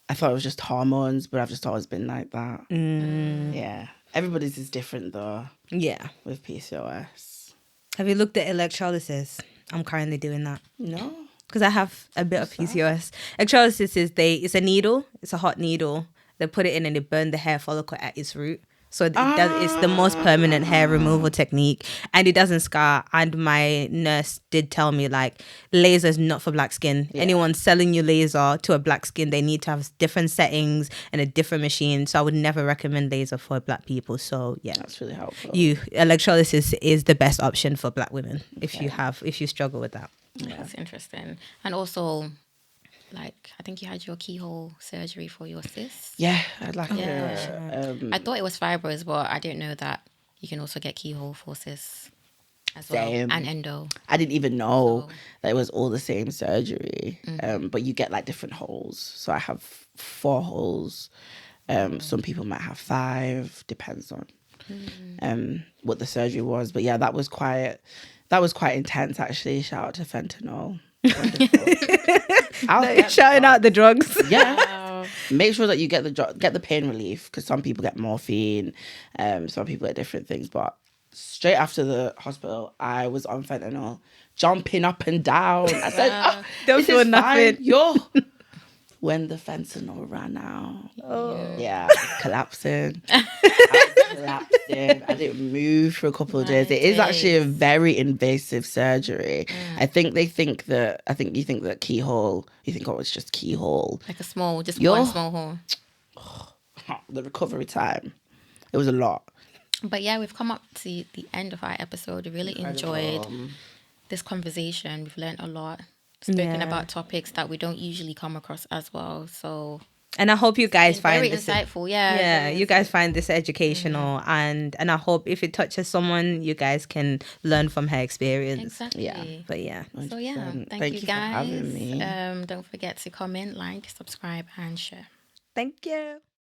I thought it was just hormones, but I've just always been like that. Yeah. Everybody's is different though
Yeah.
with PCOS.
Have you looked at electrolysis? I'm currently doing that.
No.
Because I have a bit of PCOS. Electrolysis is it's a needle. It's a hot needle. They put it in and they burn the hair follicle at its root. So it's the most permanent hair removal technique, and it doesn't scar. And my nurse did tell me, like, laser is not for black skin. Yeah. Anyone selling you laser to a black skin, they need to have different settings and a different machine. So I would never recommend laser for black people. So yeah,
that's really helpful.
Electrolysis is the best option for black women if you struggle with that.
Yeah. That's interesting. And also, like, I think you had your keyhole surgery for your cyst.
Yeah, I'd like
I thought it was fibroids, but I didn't know that you can also get keyhole for cysts as well, and endo.
I didn't even know that it was all the same surgery, but you get like different holes. So I have 4 holes. Some people might have 5, depends on what the surgery was. But yeah, that was quite intense actually. Shout out to fentanyl.
Shouting out the drugs.
Yeah. Wow. Make sure that you get the pain relief, because some people get morphine, some people get different things. But straight after the hospital, I was on fentanyl, jumping up and down. I said,
"Don't feel nothing."
Yo, when the fentanyl ran out, collapsing. I didn't move for a couple of days. It is actually a very invasive surgery. I think you think that keyhole, you think, oh, it's just keyhole.
Like one small hole.
The recovery time, it was a lot.
But yeah, we've come up to the end of our episode. We really enjoyed this conversation. We've learned a lot. Spoken about topics that we don't usually come across as well. So,
and I hope you guys find
very
this
insightful.
You guys find this educational, and I hope if it touches someone, you guys can learn from her experience.
Exactly.
Yeah. But yeah.
100%.
So yeah, thank you guys for having me. Don't forget to comment, like, subscribe, and share.
Thank you.